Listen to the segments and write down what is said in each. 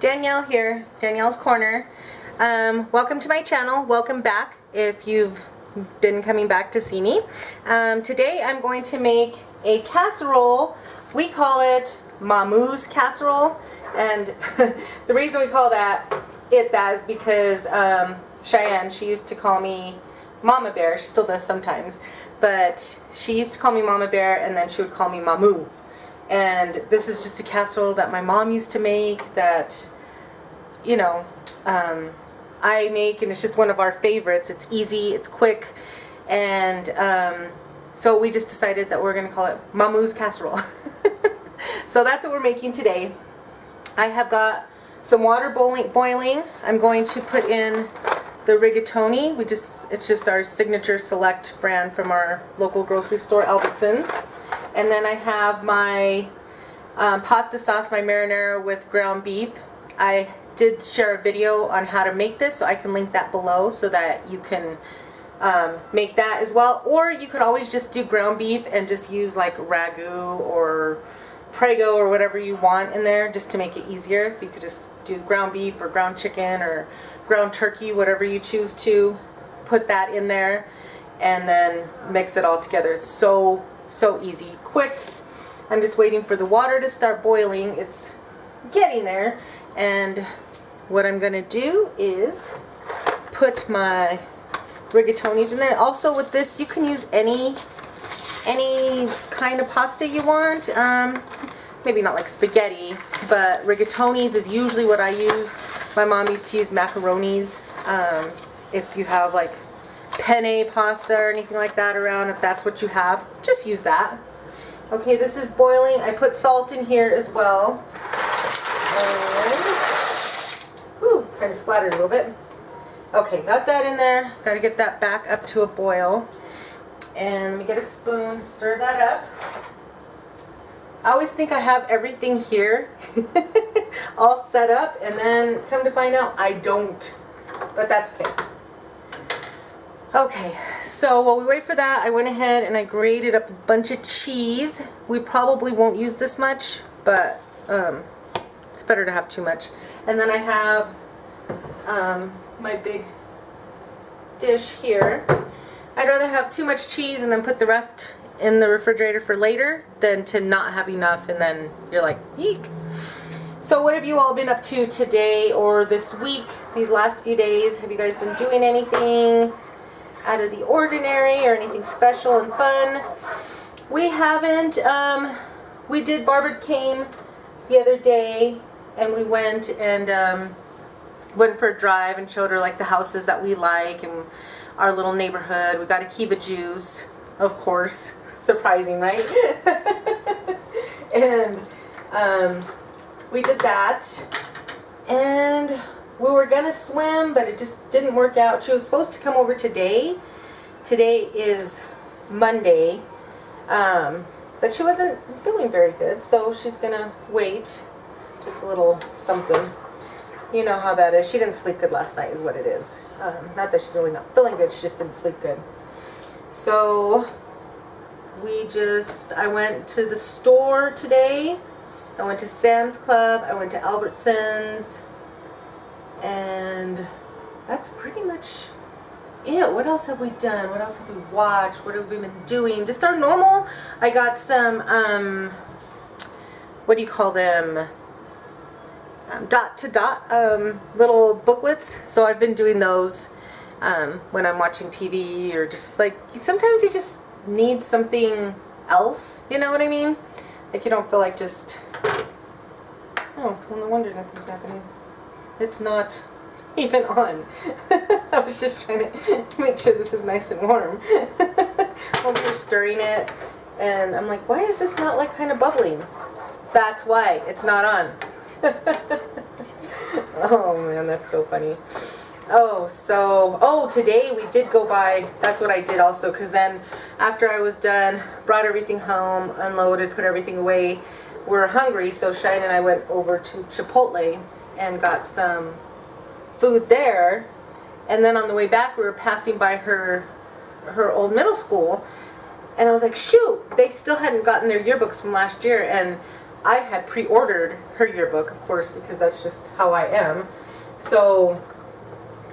Danielle here, Danielle's Corner. Welcome to my channel. Welcome back if you've been coming back to see me. Today I'm going to make a casserole. We call it Mamu's casserole, and the reason we call that is because Cheyenne, she used to call me Mama Bear. She still does sometimes, but she used to call me Mama Bear, and then she would call me Mamu. And this is just a casserole that my mom used to make that, you know, I make, and it's just one of our favorites. It's easy, it's quick, and so we just decided that we're going to call it Mamu's casserole. So that's what we're making today. I have got some water boiling. I'm going to put in the rigatoni. It's just our signature select brand from our local grocery store, Albertsons. And then I have my pasta sauce, my marinara with ground beef. I did share a video on how to make this, so I can link that below so that you can make that as well. Or you could always just do ground beef and just use like ragu or prego or whatever you want in there just to make it easier. So you could just do ground beef or ground chicken or ground turkey, whatever you choose to. Put that in there and then mix it all together. It's so easy, quick. I'm just waiting for the water to start boiling. It's getting there, and what I'm gonna do is put my rigatonis in there. Also with this, you can use any kind of pasta you want. Maybe not like spaghetti, but rigatonis is usually what I use. My mom used to use macaronis. If you have like penne pasta or anything like that around, if that's what you have, just use that. Okay, this is boiling. I put salt in here as well. And, kind of splattered a little bit. Okay, got that in there. Got to get that back up to a boil. And let me get a spoon to stir that up. I always think I have everything here all set up, and then come to find out I don't. But that's okay. Okay, so while we wait for that, I went ahead and I grated up a bunch of cheese. We probably won't use this much, but it's better to have too much. And then I have my big dish here. I'd rather have too much cheese and then put the rest in the refrigerator for later than to not have enough and then you're like, eek. So what have you all been up to today or this week, these last few days? Have you guys been doing anything out of the ordinary or anything special and fun? We haven't. We did barbecue the other day, and we went for a drive and showed her like the houses that we like and our little neighborhood. We got a kiva juice, of course. Surprising, right? And we did that, and we were gonna swim, but it just didn't work out. She was supposed to come over today. Today is Monday, but she wasn't feeling very good, so she's gonna wait. Just a little something. You know how that is. She didn't sleep good last night is what it is. Not that she's really not feeling good, she just didn't sleep good. So I went to the store today. I went to Sam's Club. I went to Albertsons. And that's pretty much it. What else have we done? What else have we watched? What have we been doing? Just our normal. I got some, what do you call them? Dot to dot little booklets. So I've been doing those when I'm watching TV, or just like, sometimes you just need something else. You know what I mean? Like you don't feel like just, oh, well, no wonder nothing's happening. It's not even on. I was just trying to make sure this is nice and warm. While we were stirring it, and I'm like, why is this not like kind of bubbling? That's why it's not on. Oh man, that's so funny. Today we did go by, that's what I did also, because then after I was done, brought everything home, unloaded, put everything away, we were hungry, so Cheyenne and I went over to Chipotle and got some food there, and then on the way back we were passing by her old middle school, and I was like, shoot, they still hadn't gotten their yearbooks from last year, and I had pre-ordered her yearbook, of course, because that's just how I am. So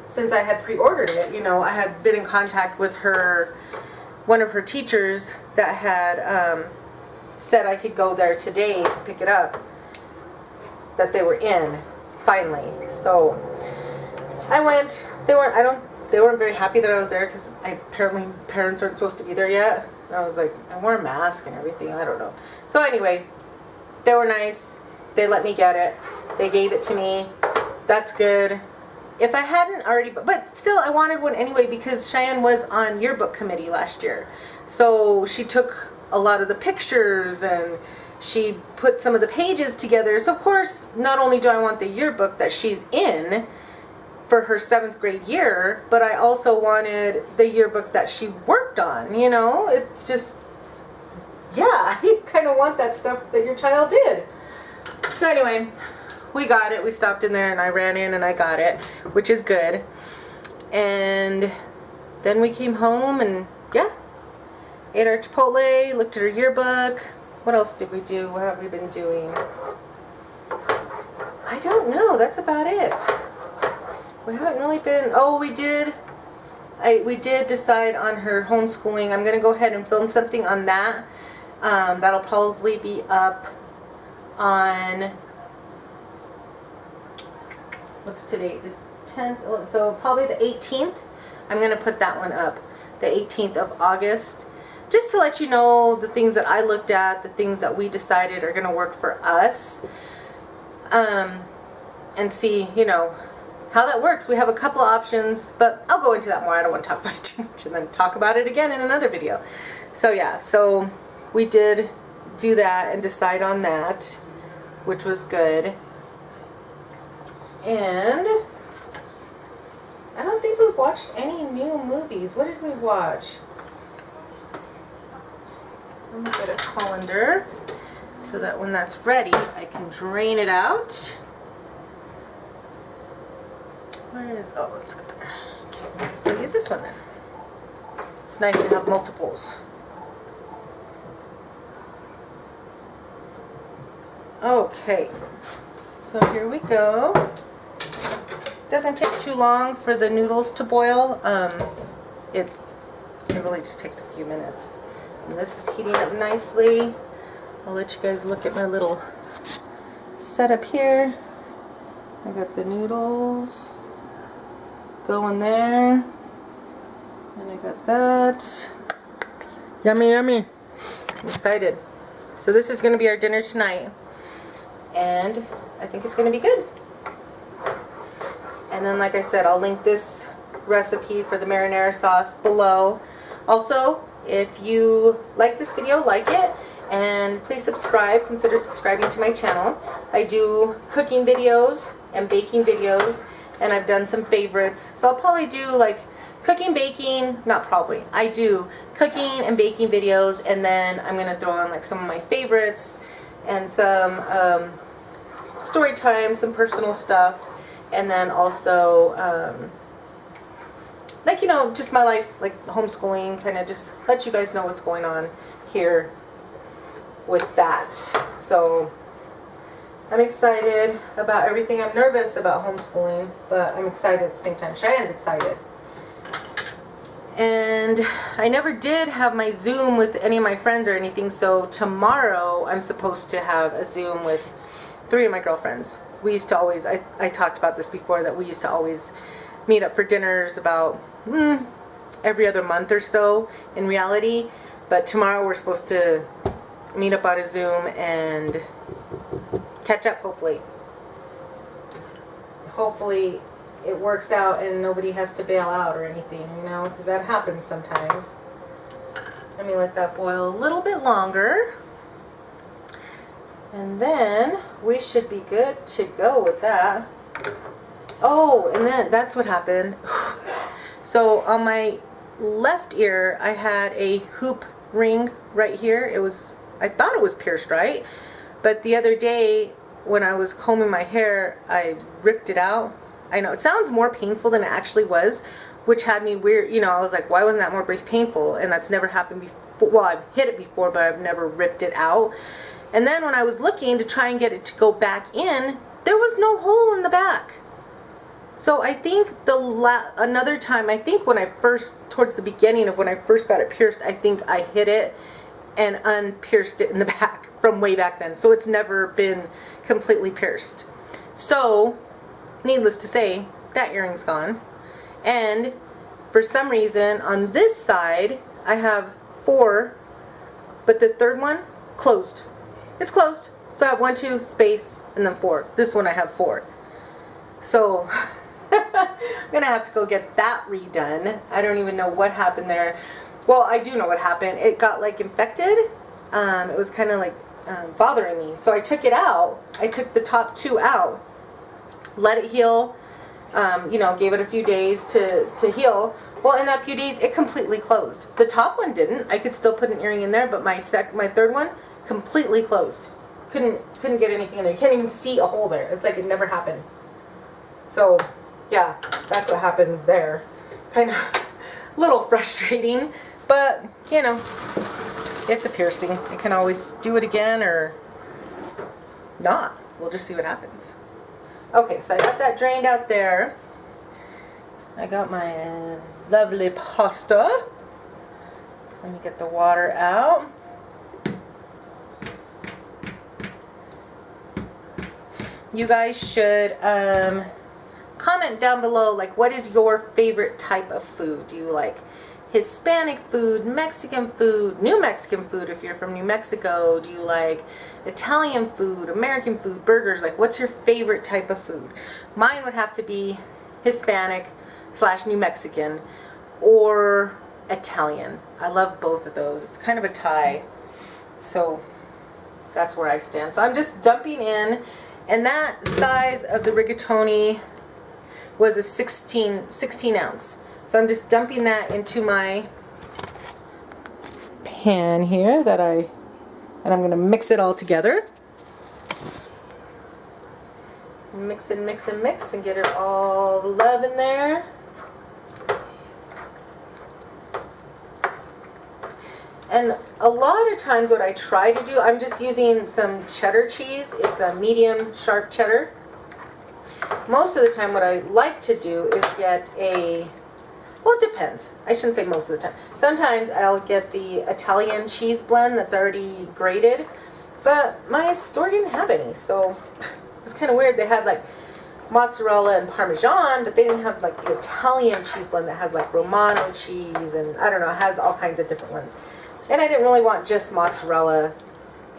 since I had pre-ordered it, you know, I had been in contact with her, one of her teachers that had said I could go there today to pick it up, that they were in, finally. So I went. They weren't very happy that I was there because apparently parents aren't supposed to be there yet. And I was like, I wore a mask and everything, I don't know. So anyway, they were nice. They let me get it. They gave it to me. That's good. If I hadn't already, but still I wanted one anyway because Cheyenne was on yearbook committee last year. So she took a lot of the pictures and she put some of the pages together. So of course, not only do I want the yearbook that she's in for her 7th grade year, but I also wanted the yearbook that she worked on, you know? It's just, yeah, you kind of want that stuff that your child did. So anyway, we got it. We stopped in there and I ran in and I got it, which is good. And then we came home and, yeah, ate our Chipotle, looked at her yearbook. What else did we do? What have we been doing? I don't know. That's about it. We haven't really been, oh, we did decide on her homeschooling. I'm going to go ahead and film something on that. That'll probably be up on, what's today, the 10th, so probably the 18th. I'm going to put that one up, the 18th of August, just to let you know the things that I looked at, the things that we decided are going to work for us, and see, you know, how that works. We have a couple of options, but I'll go into that more. I don't want to talk about it too much and then talk about it again in another video. So yeah, so we did do that and decide on that, which was good. And I don't think we've watched any new movies. What did we watch? Let me get a colander so that when that's ready, I can drain it out. Where is, oh, let's get there. Okay, so use this one then. It's nice to have multiples. Okay, so here we go. Doesn't take too long for the noodles to boil. It really just takes a few minutes. And this is heating up nicely. I'll let you guys look at my little setup here. I got the noodles going there. And I got that. Yummy, yummy. I'm excited. So this is going to be our dinner tonight. And I think it's going to be good. And then, like I said, I'll link this recipe for the marinara sauce below. Also, if you like this video, like it. And please subscribe. Consider subscribing to my channel. I do cooking videos and baking videos. And I've done some favorites. So I'll probably do like cooking, baking, not probably. I do cooking and baking videos. And then I'm going to throw on like some of my favorites. And some story time, some personal stuff. And then also, like, you know, just my life, like homeschooling, kind of just let you guys know what's going on here with that. So I'm excited about everything. I'm nervous about homeschooling, but I'm excited at the same time. Cheyenne's excited. And I never did have my Zoom with any of my friends or anything, so tomorrow I'm supposed to have a Zoom with 3 of my girlfriends. We used to always, I talked about this before, that we used to always meet up for dinners about every other month or so in reality. But tomorrow we're supposed to meet up on a Zoom and catch up, hopefully. Hopefully it works out and nobody has to bail out or anything, you know, because that happens sometimes. Let me let that boil a little bit longer. And then we should be good to go with that. Oh, and then that's what happened. So on my left ear, I had a hoop ring right here. It was, I thought it was pierced right, but the other day when I was combing my hair, I ripped it out. I know it sounds more painful than it actually was, which had me weird. You know, I was like, why wasn't that more painful? And that's never happened before. Well, I've hit it before, but I've never ripped it out. And then when I was looking to try and get it to go back in, there was no hole in the back. So I think another time, I think when I first, towards the beginning of when I first got it pierced, I think I hit it and unpierced it in the back from way back then. So it's never been completely pierced. So, needless to say, that earring's gone. And for some reason, on this side, I have 4, but the third one, closed. It's closed. So I have 1, 2, space, and then 4. This one I have 4. So, I'm going to have to go get that redone. I don't even know what happened there. Well, I do know what happened. It got like infected. It was kind of like bothering me. So I took it out. I took the top 2 out. Let it heal. You know, gave it a few days to heal. Well, in that few days, it completely closed. The top one didn't. I could still put an earring in there, but my third one completely closed. Couldn't get anything in there. You can't even see a hole there. It's like it never happened. So, yeah, that's what happened there. Kind of a little frustrating, but you know, it's a piercing. I can always do it again or not. We'll just see what happens. Okay, so I got that drained out there. I got my lovely pasta. Let me get the water out. You guys should comment down below, like, what is your favorite type of food? Do you like Hispanic food, Mexican food, New Mexican food if you're from New Mexico? Do you like Italian food, American food, burgers? Like, what's your favorite type of food? Mine would have to be Hispanic / New Mexican or Italian. I love both of those. It's kind of a tie. So that's where I stand. So I'm just dumping in, and that size of the rigatoni was a 16 ounce. So I'm just dumping that into my pan here and I'm going to mix it all together. Mix and mix and mix and get it all the love in there. And a lot of times what I try to do, I'm just using some cheddar cheese. It's a medium sharp cheddar. Most of the time what I like to do is get well, it depends. I shouldn't say most of the time. Sometimes I'll get the Italian cheese blend that's already grated, but my store didn't have any, so it's kind of weird. They had like mozzarella and Parmesan, but they didn't have like the Italian cheese blend that has like Romano cheese and I don't know, it has all kinds of different ones. And I didn't really want just mozzarella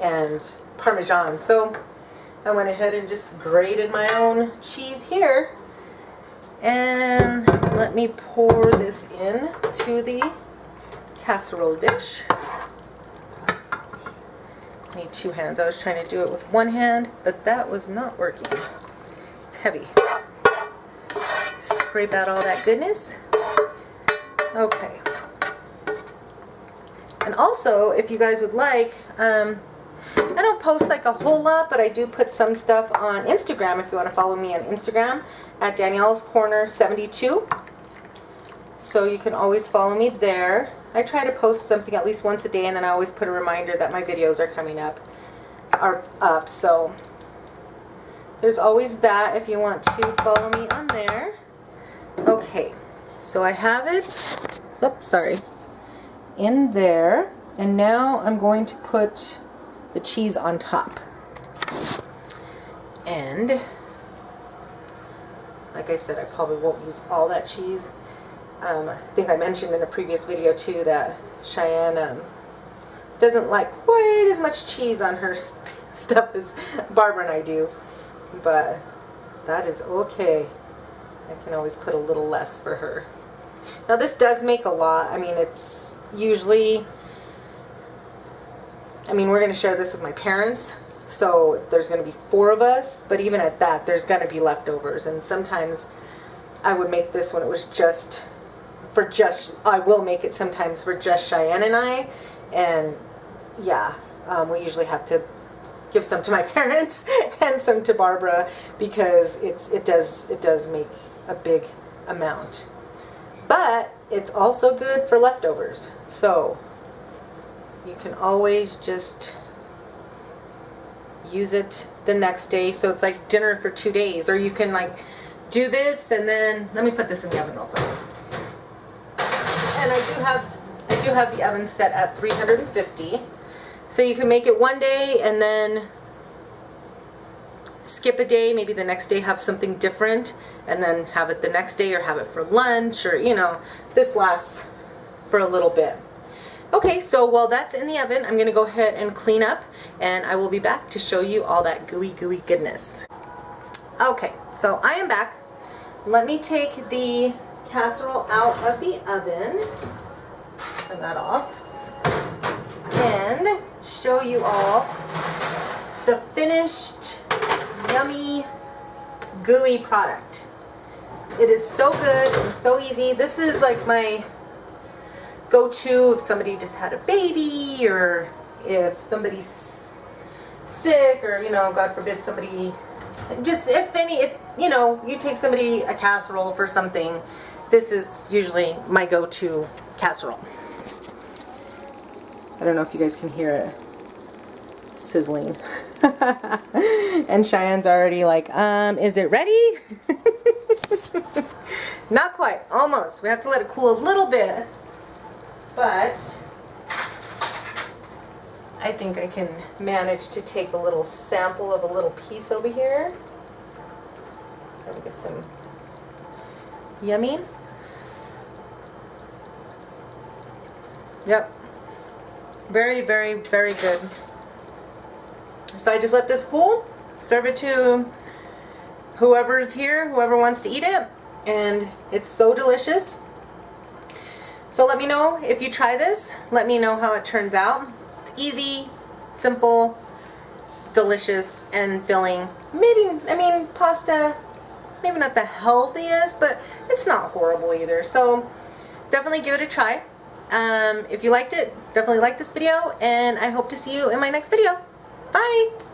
and Parmesan, so I went ahead and just grated my own cheese here. And let me pour this in to the casserole dish. I need 2 hands. I was trying to do it with 1 hand, but that was not working. It's heavy. Scrape out all that goodness. Okay. And also, if you guys would like, I don't post like a whole lot, but I do put some stuff on Instagram if you want to follow me on Instagram at Danielle's Corner 72. So you can always follow me there. I try to post something at least once a day, and then I always put a reminder that my videos are coming up. So there's always that if you want to follow me on there. Okay, so I have it, in there, and now I'm going to put the cheese on top. And like I said, I probably won't use all that cheese. I think I mentioned in a previous video too that Cheyenne doesn't like quite as much cheese on her stuff as Barbara and I do, but that is okay. I can always put a little less for her. Now this does make a lot. I mean, it's usually, we're going to share this with my parents, so there's going to be 4 of us, but even at that, there's going to be leftovers. And sometimes I would make this when it was I will make it sometimes for just Cheyenne and I, and yeah, we usually have to give some to my parents and some to Barbara because it does make a big amount. But it's also good for leftovers, so you can always just use it the next day. So it's like dinner for 2 days. Or you can like do this and then, let me put this in the oven real quick. And I do have the oven set at 350. So you can make it one day and then skip a day, maybe the next day have something different, and then have it the next day, or have it for lunch, or you know, this lasts for a little bit. Okay, so while that's in the oven, I'm gonna go ahead and clean up, and I will be back to show you all that gooey goodness. Okay, so I am back. Let me take the casserole out of the oven, turn that off, and show you all the finished yummy gooey product. It is so good and so easy. This is like my go-to if somebody just had a baby, or if somebody's sick, or you know, God forbid somebody, just if you know, you take somebody a casserole for something, this is usually my go-to casserole. I don't know if you guys can hear it sizzling. And Cheyenne's already like, is it ready? Not quite, almost. We have to let it cool a little bit, but I think I can manage to take a little sample of a little piece over here. Gotta get some yummy. Yep. Very, very, very good. So I just let this cool, serve it to whoever's here, whoever wants to eat it, and it's so delicious. So let me know if you try this. Let me know how it turns out. It's easy, simple, delicious, and filling. Maybe, I mean, pasta, maybe not the healthiest, but it's not horrible either. So definitely give it a try. If you liked it, definitely like this video, and I hope to see you in my next video. Bye!